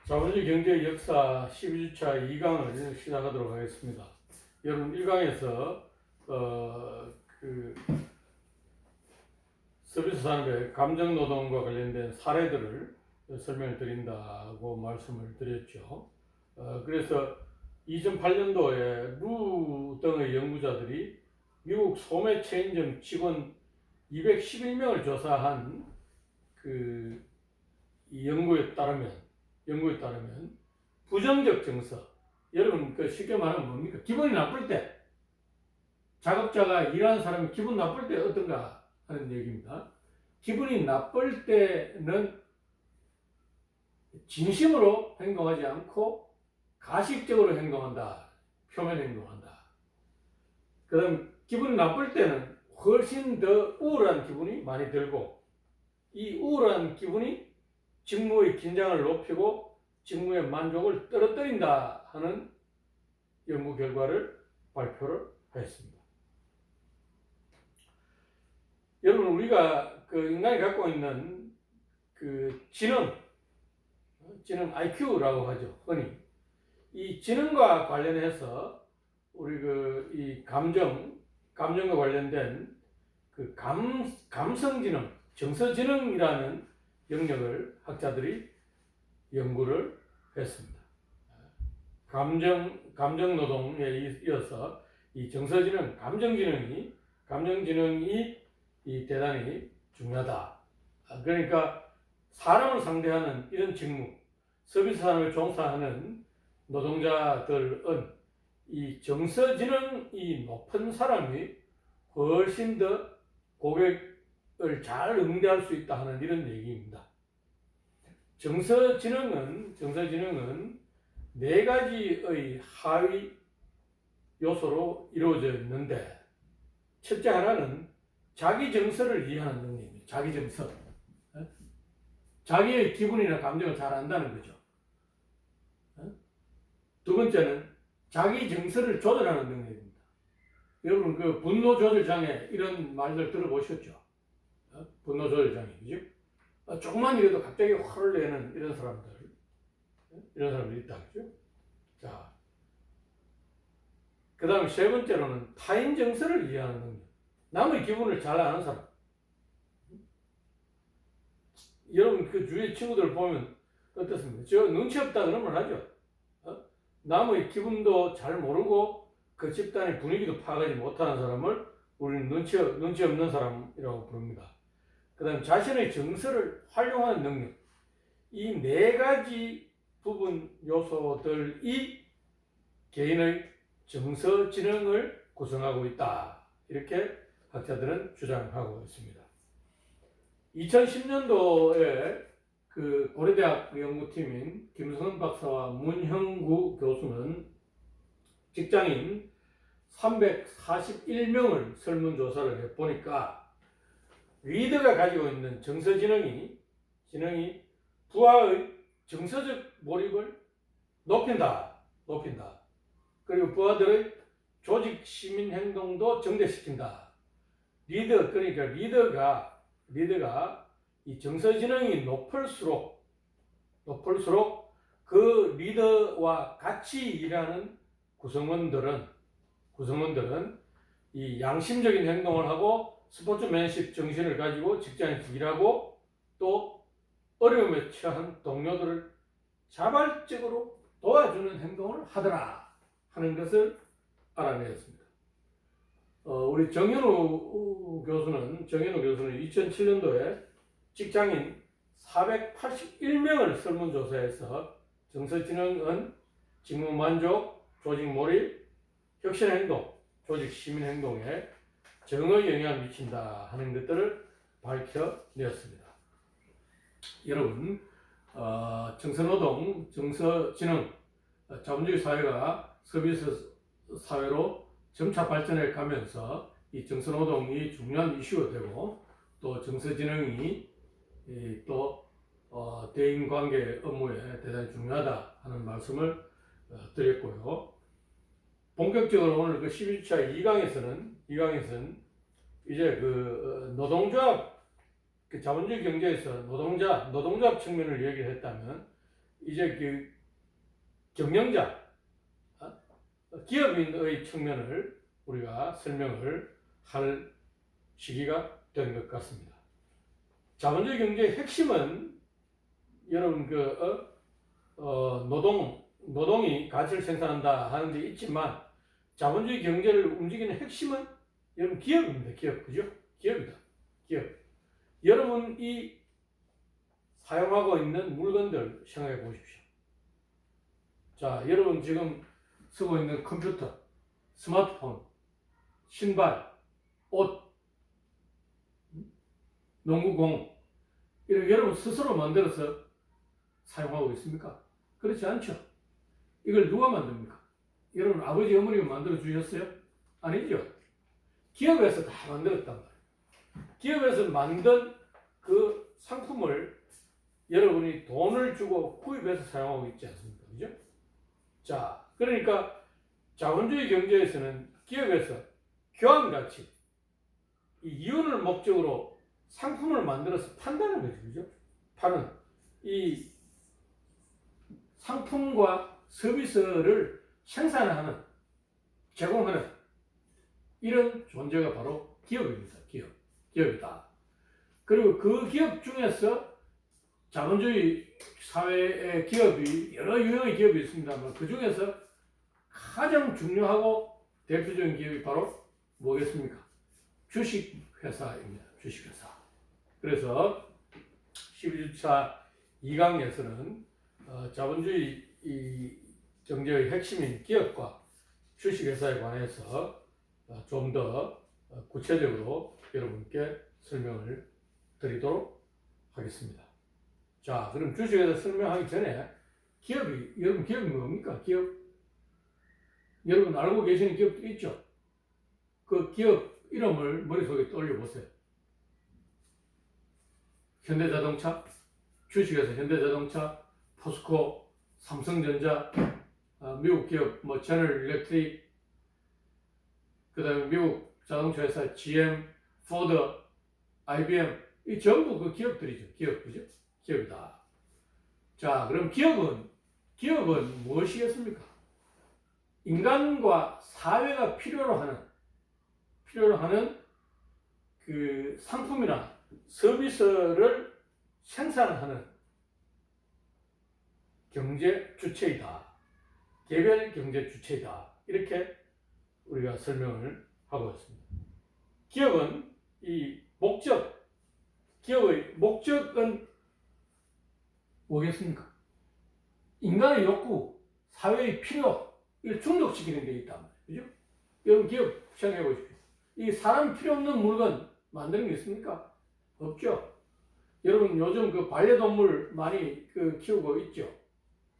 자본주의 경제의 역사 12주차 2강을 시작하도록 하겠습니다. 여러분 1강에서 서비스 산업의 감정노동과 관련된 사례들을 설명을 드린다고 말씀을 드렸죠. 그래서 2008년도에 루 등의 연구자들이 미국 소매 체인점 직원 211명을 조사한 이 연구에 따르면 부정적 정서, 여러분 쉽게 말하면 뭡니까? 기분이 나쁠 때, 작업자가 일하는 사람이 기분 나쁠 때 어떤가 하는 얘기입니다. 기분이 나쁠 때는 진심으로 행동하지 않고 가식적으로 행동한다, 표면 행동한다. 그 다음 기분이 나쁠 때는 훨씬 더 우울한 기분이 많이 들고, 이 우울한 기분이 직무의 긴장을 높이고 직무의 만족을 떨어뜨린다 하는 연구 결과를 발표를 하였습니다. 여러분, 우리가 인간이 갖고 있는 지능 IQ라고 하죠, 흔히. 이 지능과 관련해서 우리 이 감정과 관련된 감성지능, 정서지능이라는 영역을 학자들이 연구를 했습니다. 감정노동에 이어서 이 정서지능, 감정지능이 대단히 중요하다. 그러니까 사람을 상대하는 이런 직무, 서비스 산업에 종사하는 노동자들은 이 정서지능이 높은 사람이 훨씬 더 고객을 잘 응대할 수 있다 하는 이런 얘기입니다. 정서지능은 4가지의 하위 요소로 이루어져 있는데, 첫째 하나는 자기 정서를 이해하는 능력입니다. 자기 정서. 자기의 기분이나 감정을 잘 안다는 거죠. 두 번째는 자기 정서를 조절하는 능력입니다. 여러분 분노 조절 장애 이런 말들 들어보셨죠? 분노 조절 장애, 그죠? 조금만 이래도 갑자기 화를 내는 이런 사람들 있다, 그죠? 자, 그 다음에 세 번째로는 타인 정서를 이해하는 능력. 남의 기분을 잘 아는 사람. 여러분 주위의 친구들 보면 어떻습니까? 저 눈치 없다 그러면 하죠. 남의 기분도 잘 모르고 그 집단의 분위기도 파악하지 못하는 사람을 우리는 눈치 없는 사람이라고 부릅니다. 그 다음 자신의 정서를 활용하는 능력. 이 4가지 부분 요소들이 개인의 정서 지능을 구성하고 있다, 이렇게 학자들은 주장하고 있습니다. 2010년도에 고려대학 연구팀인 김성은 박사와 문형구 교수는 직장인 341명을 설문조사를 해보니까 리더가 가지고 있는 정서지능이 부하의 정서적 몰입을 높인다. 그리고 부하들의 조직 시민 행동도 정대시킨다. 그러니까 리더가 이 정서지능이 높을수록 그 리더와 같이 일하는 구성원들은 이 양심적인 행동을 하고 스포츠맨십 정신을 가지고 직장에서 일하고, 또 어려움에 처한 동료들을 자발적으로 도와주는 행동을 하더라 하는 것을 알아내었습니다. 우리 정현우 교수는 2007년도에 직장인 481명을 설문조사해서 정서지능은 직무 만족, 조직 몰입, 혁신 행동, 조직 시민 행동에 정의 영향을 미친다 하는 것들을 밝혀내었습니다. 여러분, 정서노동, 정서지능, 자본주의 사회가 서비스 사회로 점차 발전해 가면서 이 정서노동이 중요한 이슈가 되고, 또 정서지능이 또 대인관계 업무에 대단히 중요하다 하는 말씀을 드렸고요. 본격적으로 오늘 12주차 2강에서는 이제 노동조합, 자본주의 경제에서 노동조합 측면을 얘기를 했다면, 이제 그 경영자, 기업인의 측면을 우리가 설명을 할 시기가 된 것 같습니다. 자본주의 경제의 핵심은 여러분 노동이 가치를 생산한다 하는 데 있지만 자본주의 경제를 움직이는 핵심은 여러분 기업입니다. 기업, 그죠? 기업이다. 기업. 여러분이 사용하고 있는 물건들 생각해 보십시오. 자, 여러분 지금 쓰고 있는 컴퓨터, 스마트폰, 신발, 옷, 농구공, 이런 여러분 스스로 만들어서 사용하고 있습니까? 그렇지 않죠. 이걸 누가 만듭니까? 여러분 아버지 어머니가 만들어 주셨어요? 아니죠. 기업에서 다 만들었단 말이에요. 기업에서 만든 그 상품을 여러분이 돈을 주고 구입해서 사용하고 있지 않습니까? 그죠? 자, 그러니까 자본주의 경제에서는 기업에서 교환 가치, 이 이윤을 목적으로 상품을 만들어서 판다는 거죠. 그죠? 파는 이 상품과 서비스를 생산하는, 제공하는 이런 존재가 바로 기업입니다. 기업이다. 그리고 그 기업 중에서 자본주의 사회의 기업이 여러 유형의 기업이 있습니다만 그 중에서 가장 중요하고 대표적인 기업이 바로 뭐겠습니까? 주식회사입니다. 주식회사. 그래서 12주차 2강에서는 자본주의 경제의 핵심인 기업과 주식회사에 관해서 좀 더 구체적으로 여러분께 설명을 드리도록 하겠습니다. 자, 그럼 주식회사 설명하기 전에 여러분 기업이 뭡니까? 기업? 여러분 알고 계시는 기업도 있죠? 그 기업 이름을 머릿속에 떠올려 보세요. 현대자동차, 주식회사 현대자동차, 포스코, 삼성전자, 미국 기업 제너럴 일렉트릭, 그 다음에 미국 자동차 회사 GM, 포드, IBM, 이 전부 그 기업들이죠. 기업, 그죠? 기업이다. 자, 그럼 기업은 무엇이겠습니까? 인간과 사회가 필요로 하는 그 상품이나 서비스를 생산하는 경제 주체이다. 개별 경제 주체이다. 이렇게 우리가 설명을 하고 있습니다. 기업은 기업의 목적은 뭐겠습니까? 인간의 욕구, 사회의 필요, 이걸 충족시키는 데 있단 말이에요. 그죠? 여러분 기업 생각해 보십시오. 이 사람 필요 없는 물건 만드는 게 있습니까? 없죠. 여러분 요즘 그 반려동물 많이 키우고 있죠.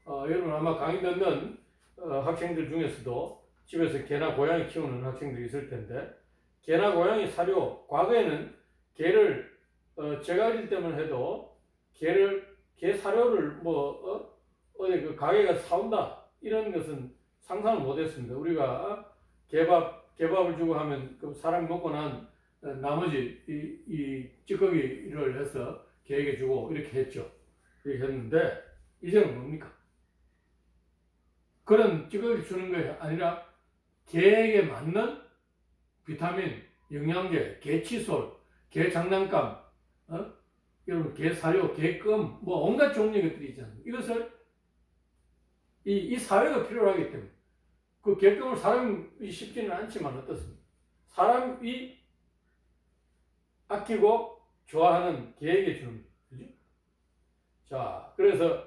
여러분 아마 강의 듣는 학생들 중에서도 집에서 개나 고양이 키우는 학생들이 있을 텐데, 개나 고양이 사료, 과거에는 개를 제가 어릴 때만 해도 개 사료를 어디 그 가게 가서 사온다 이런 것은 상상을 못했습니다. 우리가 개밥을 주고 하면 그 사람이 먹고 난 나머지 이 찌꺼기를 해서 개에게 주고 이렇게 했죠. 이렇게 했는데 이제는 뭡니까? 그런 찌꺼기를 주는 게 아니라 개에게 맞는 비타민, 영양제, 개치솔, 개장난감, 여러분 개사료, 개껌, 온갖 종류의 것들이 있잖아요. 이것을 이 사회가 필요로 하기 때문에 그 개껌을 사람이 씹지는 않지만 어떻습니까? 사람이 아끼고 좋아하는 개에게 주는 거죠. 자, 그래서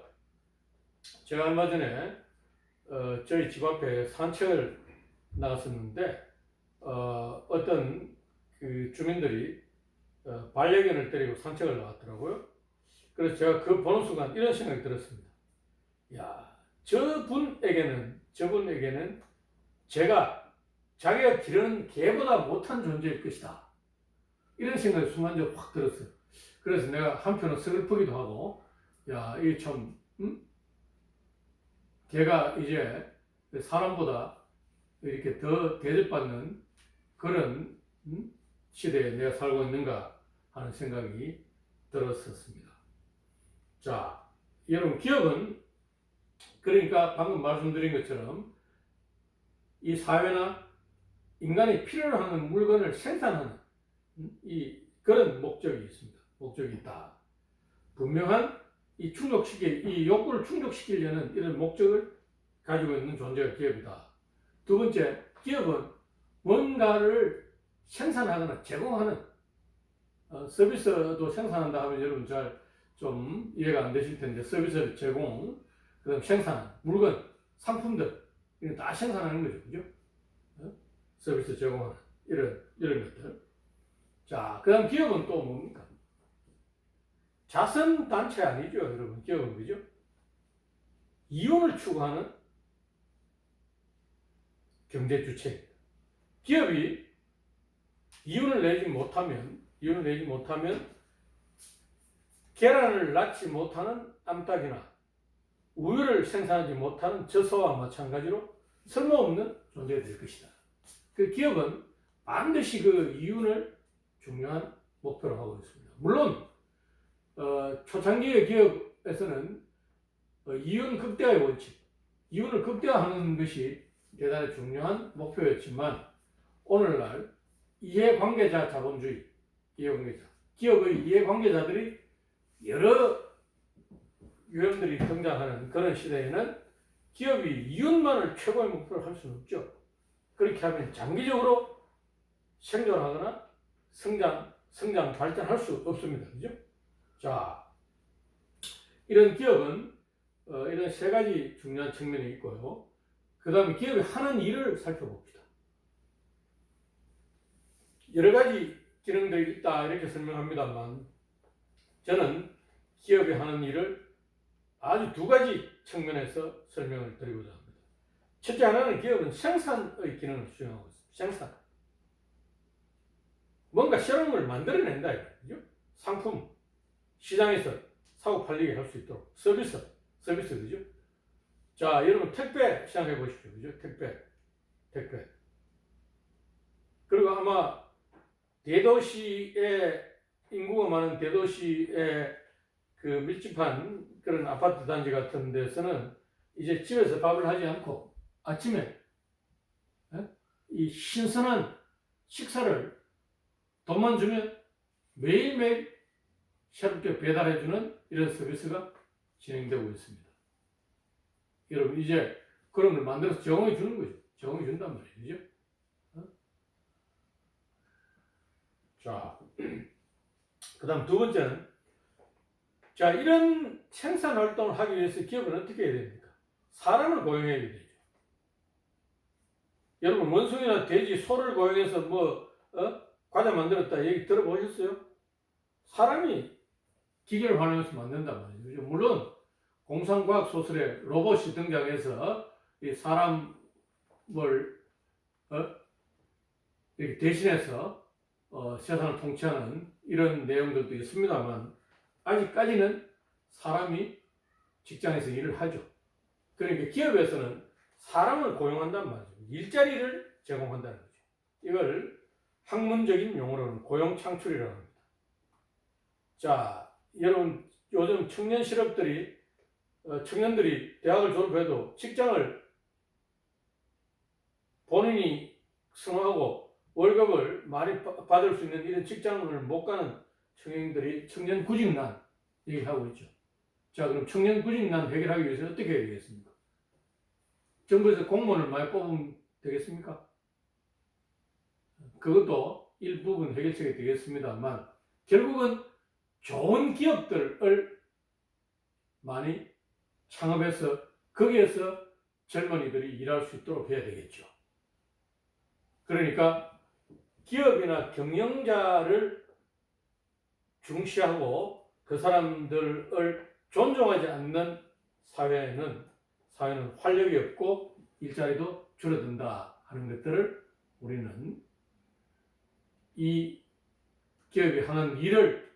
제가 얼마 전에 저희 집 앞에 산책을 나갔었는데 어떤 그 주민들이 반려견을 데리고 산책을 나갔더라고요. 그래서 제가 그 보는 순간 이런 생각이 들었습니다. 야, 저분에게는 자기가 기르는 개보다 못한 존재일 것이다. 이런 생각이 순간적으로 확 들었어요. 그래서 내가 한편은 슬프기도 하고, 야, 이게 참, 개가 이제 사람보다 이렇게 더 대접받는 그런 시대에 내가 살고 있는가 하는 생각이 들었었습니다. 자, 여러분 기업은 그러니까 방금 말씀드린 것처럼 이 사회나 인간이 필요로 하는 물건을 생산하는 이 그런 목적이 있습니다. 목적이 있다. 분명한 이 욕구를 충족시키려는 이런 목적을 가지고 있는 존재가 기업이다. 두 번째, 기업은 뭔가를 생산하거나 제공하는 서비스도 생산한다 하면 여러분 잘 좀 이해가 안 되실 텐데 서비스 제공, 그다음 생산, 물건, 상품들 이거 다 생산하는 거죠, 그죠? 서비스 제공하는 이런 것들. 자, 그다음 기업은 또 뭡니까? 자선 단체 아니죠, 여러분? 기업은 그죠? 이윤을 추구하는 경제 주체입니다. 기업이 이윤을 내지 못하면 계란을 낳지 못하는 암탉이나 우유를 생산하지 못하는 젖소와 마찬가지로 쓸모없는 존재가 될 것이다. 그 기업은 반드시 그 이윤을 중요한 목표로 하고 있습니다. 물론 초창기의 기업에서는 이윤 극대화의 원칙, 이윤을 극대화하는 것이 대단히 중요한 목표였지만 오늘날 이해관계자 자본주의, 기업의 이해관계자들이 여러 유형들이 등장하는 그런 시대에는 기업이 이윤만을 최고의 목표로 할 수는 없죠. 그렇게 하면 장기적으로 생존하거나 성장, 발전할 수 없습니다. 그죠? 자, 이런 기업은 이런 세 가지 중요한 측면이 있고요. 그 다음에 기업이 하는 일을 살펴봅시다. 여러 가지 기능들이 있다 이렇게 설명합니다만 저는 기업이 하는 일을 아주 두 가지 측면에서 설명을 드리고자 합니다. 첫째 하나는 기업은 생산의 기능을 수행하고 있습니다. 생산. 뭔가 새로운 걸 만들어낸다. 그죠? 상품, 시장에서 사고 팔리게 할 수 있도록. 서비스, 그죠? 자, 여러분 택배 생각해 보십시오. 그죠? 택배. 그리고 아마 인구가 많은 대도시의 그 밀집한 그런 아파트 단지 같은 데서는 이제 집에서 밥을 하지 않고 아침에 이 신선한 식사를 돈만 주면 매일매일 새롭게 배달해주는 이런 서비스가 진행되고 있습니다. 여러분 이제 그런 걸 만들어서 제공해 주는 거죠. 제공해 준단 말이죠. 자, 그 다음 두 번째는 자, 이런 생산 활동을 하기 위해서 기업은 어떻게 해야 됩니까? 사람을 고용해야 되죠. 여러분 원숭이나 돼지, 소를 고용해서 과자 만들었다 얘기 들어보셨어요? 사람이 기계를 활용해서 만든단 말이죠. 물론 공상과학 소설에 로봇이 등장해서 이 사람을 이렇게 대신해서 세상을 통치하는 이런 내용들도 있습니다만 아직까지는 사람이 직장에서 일을 하죠. 그러니까 기업에서는 사람을 고용한단 말이죠. 일자리를 제공한다는 거죠. 이걸 학문적인 용어로는 고용 창출이라고 합니다. 자, 여러분 요즘 청년들이 대학을 졸업해도 직장을 본인이 선호하고 월급을 많이 받을 수 있는 이런 직장을 못 가는 청년들이 청년구직난 얘기하고 있죠. 자, 그럼 청년구직난 해결하기 위해서 어떻게 해야 되겠습니까? 정부에서 공무원을 많이 뽑으면 되겠습니까? 그것도 일부분 해결책이 되겠습니다만 결국은 좋은 기업들을 많이 창업해서 거기에서 젊은이들이 일할 수 있도록 해야 되겠죠. 그러니까 기업이나 경영자를 중시하고 그 사람들을 존중하지 않는 사회는 활력이 없고 일자리도 줄어든다 하는 것들을 우리는 이 기업이 하는 일을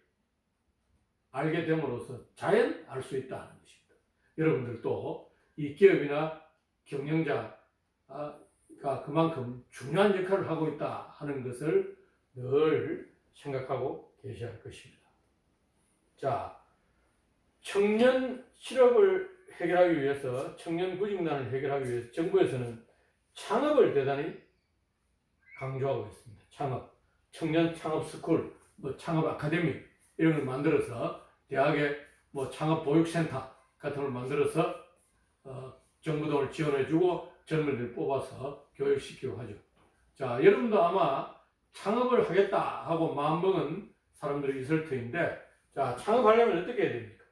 알게 됨으로써 자연 알 수 있다는 것입니다. 여러분들도 이 기업이나 경영자가 그만큼 중요한 역할을 하고 있다 하는 것을 늘 생각하고 계셔야 할 것입니다. 자, 청년 실업을 해결하기 위해서 청년 구직난을 해결하기 위해서 정부에서는 창업을 대단히 강조하고 있습니다. 창업, 청년 창업 스쿨, 뭐 창업 아카데미 이런 걸 만들어서 대학에 뭐 창업 보육센터 같은 걸 만들어서 정부 돈을 지원해주고 젊은이들 뽑아서 교육시키고 하죠. 자, 여러분도 아마 창업을 하겠다 하고 마음먹은 사람들이 있을 터인데, 자, 창업하려면 어떻게 해야 됩니까?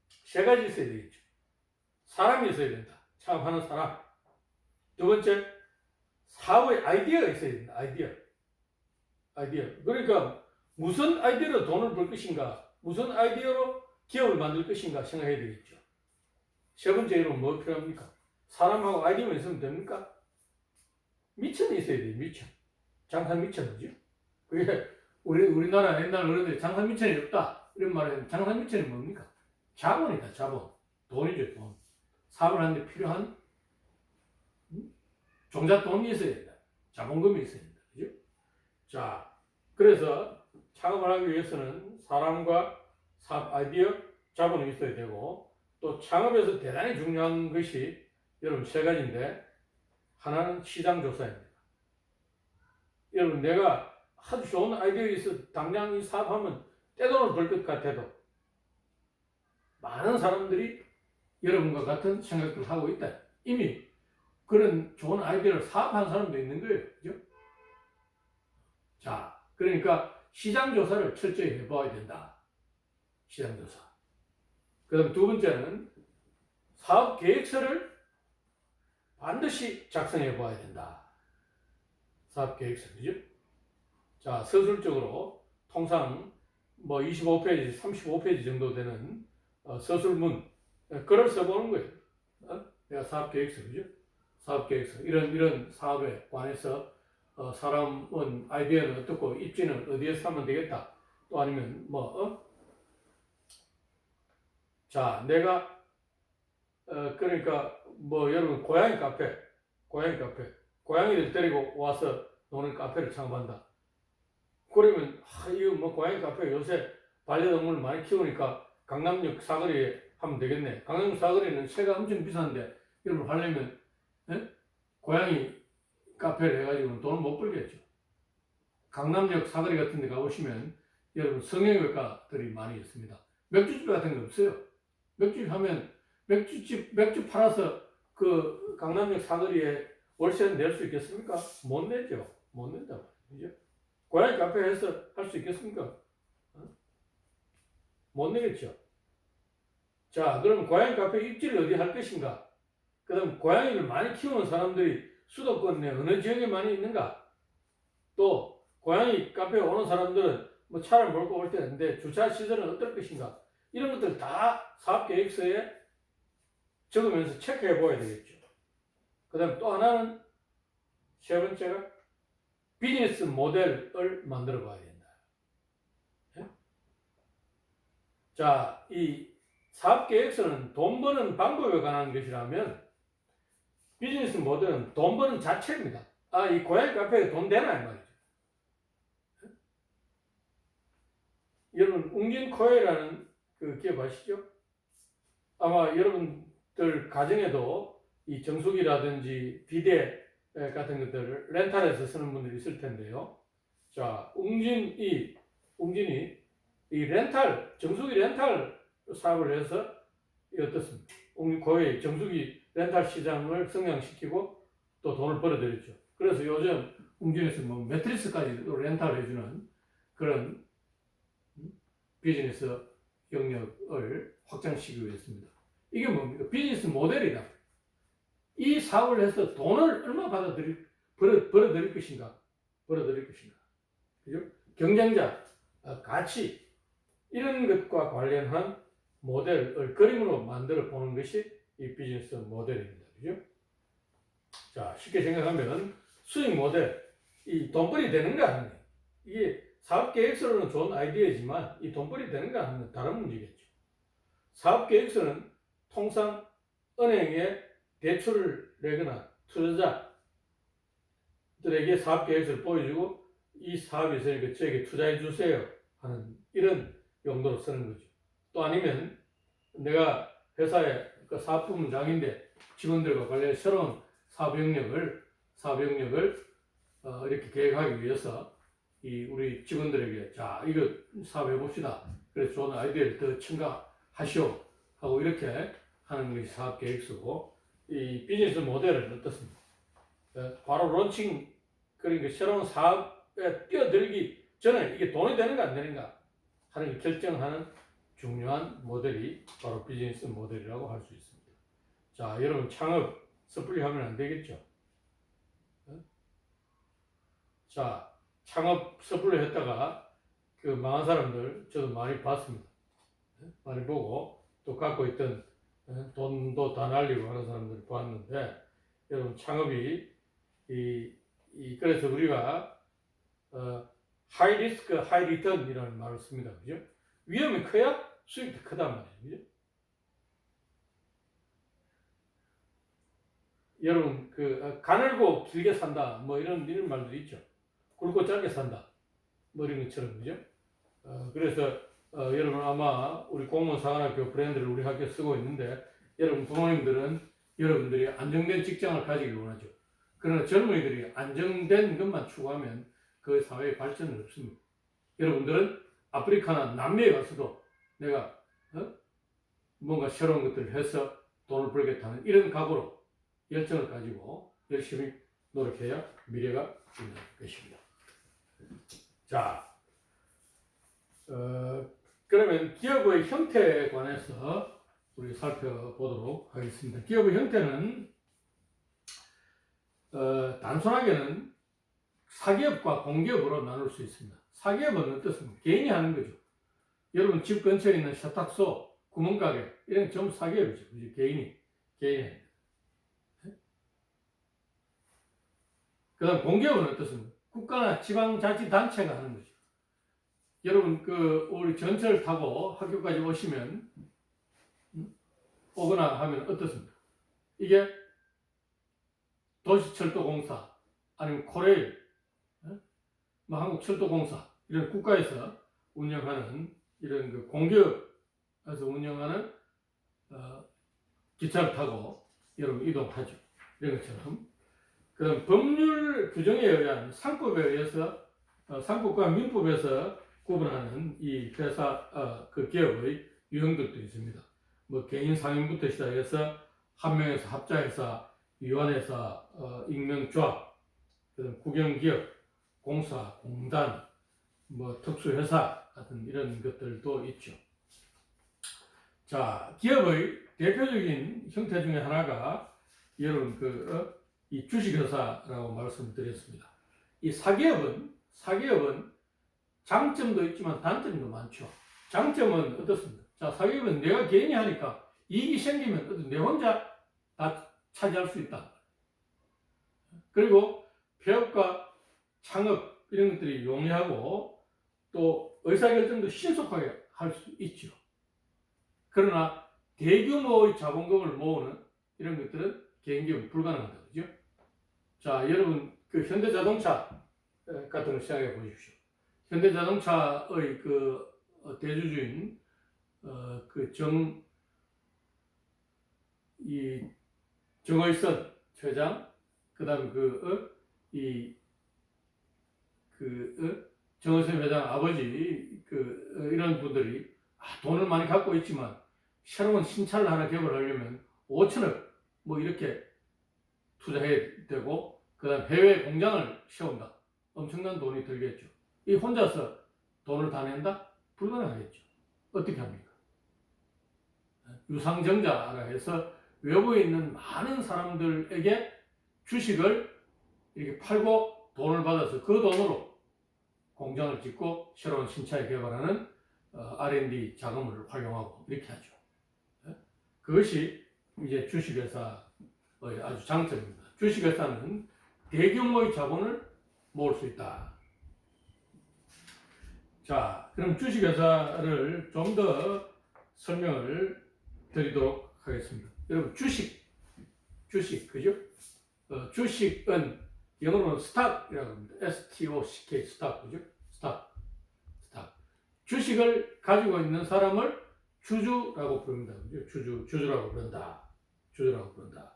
세 가지 있어야 되겠죠. 사람이 있어야 된다. 창업하는 사람. 두 번째, 사업의 아이디어가 있어야 된다. 아이디어. 그러니까 무슨 아이디어로 돈을 벌 것인가, 무슨 아이디어로 기업을 만들 것인가 생각해야 되겠죠. 세 번째로 뭐 필요합니까? 사람하고 아이디어만 있으면 됩니까? 미천이 있어야 돼요. 미천. 장산 미천 뭐죠? 그게 우리나라 옛날 어른들이 장산 미천이 없다 이런 말을 했는데, 장산 미천이 뭡니까? 자본이다. 자본. 돈이죠. 돈. 사업을 하는데 필요한 종잣돈이 있어야 된다. 자본금이 있어야 된다. 그죠? 자, 그래서 창업을 하기 위해서는 사람과 사업 아이디어, 자본이 있어야 되고, 또 창업에서 대단히 중요한 것이 여러분 세 가지인데, 하나는 시장 조사입니다. 여러분, 내가 아주 좋은 아이디어가 있어 당장 이 사업하면 떼돈을 벌 것 같아도 많은 사람들이 여러분과 같은 생각을 하고 있다. 이미 그런 좋은 아이디어를 사업한 사람도 있는 거예요. 그죠? 자, 그러니까 시장 조사를 철저히 해봐야 된다. 시장 조사. 그 다음 두 번째는 사업 계획서를 반드시 작성해 봐야 된다. 사업 계획서, 그죠? 자, 서술적으로 통상 뭐 25페이지, 35페이지 정도 되는 서술문, 글을 써보는 거예요. 내가 사업 계획서, 그죠? 사업 계획서. 이런 사업에 관해서 사람은 아이디어는 어떻고, 입지는 어디에서 하면 되겠다. 또 아니면 자, 내가 그러니까 뭐 여러분 고양이들 데리고 와서 노는 카페를 창업한다. 그러면 이거 뭐 고양이 카페 요새 반려동물 많이 키우니까 강남역 사거리에 하면 되겠네. 강남역 사거리는 새가 엄청 비싼데 여러분 하려면 고양이 카페를 해가지고는 돈을 못 벌겠죠. 강남역 사거리 같은 데 가보시면 여러분 성형외과들이 많이 있습니다. 맥주집 같은 거 없어요. 맥주집 하면 맥주 팔아서 그 강남역 사거리에 월세는 낼 수 있겠습니까? 못 내죠. 못 낸다. 그죠? 고양이 카페에서 할 수 있겠습니까? 못 내겠죠. 자, 그럼 고양이 카페 입지를 어디 할 것인가? 그 다음 고양이를 많이 키우는 사람들이 수도권 내 어느 지역에 많이 있는가? 또 고양이 카페에 오는 사람들은 뭐 차를 몰고 올 때인데 주차 시설은 어떨 것인가? 이런 것들 다 사업계획서에 적으면서 체크해 보아야 되겠죠. 그 다음 또 하나는 세 번째가 비즈니스 모델을 만들어 봐야 된다. 네? 자, 이 사업계획서는 돈 버는 방법에 관한 것이라면 비즈니스 모델은 돈 버는 자체입니다. 이 고양이 카페에 돈 되나 이 말이죠. 네? 여러분 웅진코에라는 그 기업 아시죠? 아마 여러분들 가정에도 이 정수기라든지 비데 같은 것들을 렌탈해서 쓰는 분들이 있을 텐데요. 자, 웅진이 이 정수기 렌탈 사업을 해서 어떻습니까? 웅진코에 정수기 렌탈 시장을 성장시키고 또 돈을 벌어들였죠. 그래서 요즘 웅진에서 뭐 매트리스까지 렌탈 해주는 그런 비즈니스 영역을 확장시키고 있습니다. 이게 뭡니까? 비즈니스 모델이다. 이 사업을 해서 돈을 얼마 벌어들일 것인가? 그죠? 경쟁자, 가치, 이런 것과 관련한 모델을 그림으로 만들어 보는 것이 이 비즈니스 모델입니다. 그죠? 자, 쉽게 생각하면 수익 모델, 이 돈벌이 되는가 하는, 이게 사업 계획서로는 좋은 아이디어지만 이 돈벌이 되는가 하는 다른 문제겠죠. 사업 계획서는 통상 은행에 대출을 내거나 투자자들에게 사업 계획서를 보여주고 이 사업이 있으니까 저에게 투자해 주세요 하는 이런 용도로 쓰는 거죠. 또 아니면 내가 회사의 그 사업부문장인데 직원들과 관련 새로운 사업 영역을 이렇게 계획하기 위해서 우리 직원들에게 자 이거 사업해 봅시다. 그래서 좋은 아이디어를 더 첨가하시오 하고 이렇게 하는 것이 사업 계획서고 이 비즈니스 모델은 어떻습니까? 바로 론칭 그러니까 새로운 사업에 뛰어들기 전에 이게 돈이 되는가 안 되는가 하는 걸 결정하는 중요한 모델이 바로 비즈니스 모델이라고 할 수 있습니다. 자, 여러분 창업 섣불리 하면 안 되겠죠? 자, 창업 섣불리 했다가 그 망한 사람들 저도 많이 봤습니다. 많이 보고 또 갖고 있던 돈도 다 날리고 하는 사람들을 봤는데 여러분 창업이 그래서 우리가 하이 리스크 하이 리턴이라는 말을 씁니다. 그죠? 위험이 커야 수익도 크단 말이에요. 그죠? 여러분 가늘고 길게 산다 뭐 이런 말도 있죠. 굵고 짧게 산다 뭐 이런 것처럼 그죠? 그래서 여러분 아마 우리 공무원 사관학교 브랜드를 우리 학교에 쓰고 있는데 여러분 부모님들은 여러분들이 안정된 직장을 가지길 원하죠. 그러나 젊은이들이 안정된 것만 추구하면 그 사회의 발전은 없습니다. 여러분들은 아프리카나 남미에 가서도 내가 뭔가 새로운 것들을 해서 돈을 벌겠다는 이런 각오로 열정을 가지고 열심히 노력해야 미래가 있는 것입니다. 자, 그러면 기업의 형태에 관해서 우리 살펴보도록 하겠습니다. 기업의 형태는 단순하게는 사기업과 공기업으로 나눌 수 있습니다. 사기업은 어떻습니까? 개인이 하는 거죠. 여러분 집 근처에 있는 세탁소, 구멍가게 이런 전부 사기업이죠. 그죠? 개인이 그 다음 공기업은 어떻습니까? 국가나 지방자치단체가 하는 거죠. 여러분 우리 전철 타고 학교까지 오시면 오거나 하면 어떻습니까? 이게 도시철도공사 아니면 코레일, 뭐 한국철도공사 이런 국가에서 운영하는 이런 공기업에서 운영하는 기차를 타고 여러분 이동하죠. 이런 것처럼. 그럼 법률 규정에 의한 상법에 의해서 상법과 민법에서 구분하는 이 회사 그 기업의 유형들도 있습니다. 뭐 개인 상인부터 시작해서 한 명에서 합자회사, 유한회사, 익명조합, 그다음 국영기업, 공사, 공단, 뭐 특수회사 같은 이런 것들도 있죠. 자, 기업의 대표적인 형태 중에 하나가 여러분 이 주식회사라고 말씀드렸습니다. 이 사기업은 장점도 있지만 단점도 많죠. 장점은 어떻습니까? 자, 사기업은 내가 개인이 하니까 이익이 생기면 내 혼자 다 차지할 수 있다. 그리고 폐업과 창업 이런 것들이 용이하고 또 의사결정도 신속하게 할 수 있죠. 그러나 대규모의 자본금을 모으는 이런 것들은 개인기업은 불가능하다. 그죠? 자, 여러분 현대자동차 같은 걸 생각해 보십시오. 현대자동차의 대주주인 정의선 회장, 그다음 정의선 회장 아버지 이런 분들이 돈을 많이 갖고 있지만 새로운 신차를 하나 개발하려면 5천억 뭐 이렇게 투자해야 되고 그다음 해외 공장을 세운다. 엄청난 돈이 들겠죠. 이 혼자서 돈을 다 낸다? 불가능하겠죠. 어떻게 합니까? 유상증자라 해서 외부에 있는 많은 사람들에게 주식을 이렇게 팔고 돈을 받아서 그 돈으로 공장을 짓고 새로운 신차를 개발하는 R&D 자금을 활용하고 이렇게 하죠. 그것이 이제 주식회사의 아주 장점입니다. 주식회사는 대규모의 자본을 모을 수 있다. 자, 그럼 주식회사를 좀 더 설명을 드리도록 하겠습니다. 여러분 주식, 그죠? 주식은 영어로는 스탁이라고 합니다. STOCK, 스탁, 그죠? 스탁. 주식을 가지고 있는 사람을 주주라고 부릅니다. 그죠? 주주라고 부른다. 주주라고 부른다.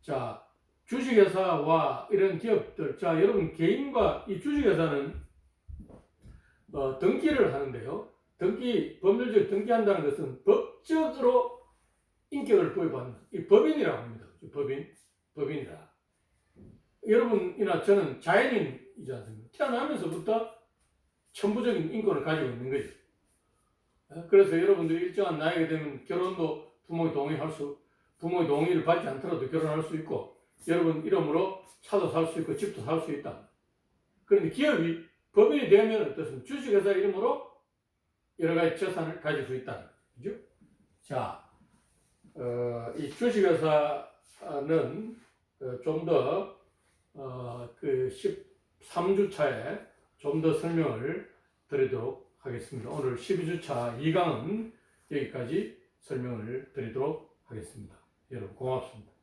자, 주식회사와 이런 기업들, 자, 여러분 개인과 이 주식회사는 등기를 하는데요. 법률적 등기한다는 것은 법적으로 인격을 부여받는 이 법인이라고 합니다. 법인이다. 여러분이나 저는 자연인이지 않습니까? 태어나면서부터 천부적인 인권을 가지고 있는 거죠. 그래서 여러분들이 일정한 나이가 되면 결혼도 부모의 동의를 받지 않더라도 결혼할 수 있고, 여러분 이름으로 차도 살 수 있고 집도 살 수 있다. 그런데 기업이 법인이 되면 어떻습니까? 주식회사 이름으로 여러 가지 재산을 가질 수 있다. 그죠? 자, 이 주식회사는 좀 더 그 13주차에 좀 더 설명을 드리도록 하겠습니다. 오늘 12주차 2강은 여기까지 설명을 드리도록 하겠습니다. 여러분 고맙습니다.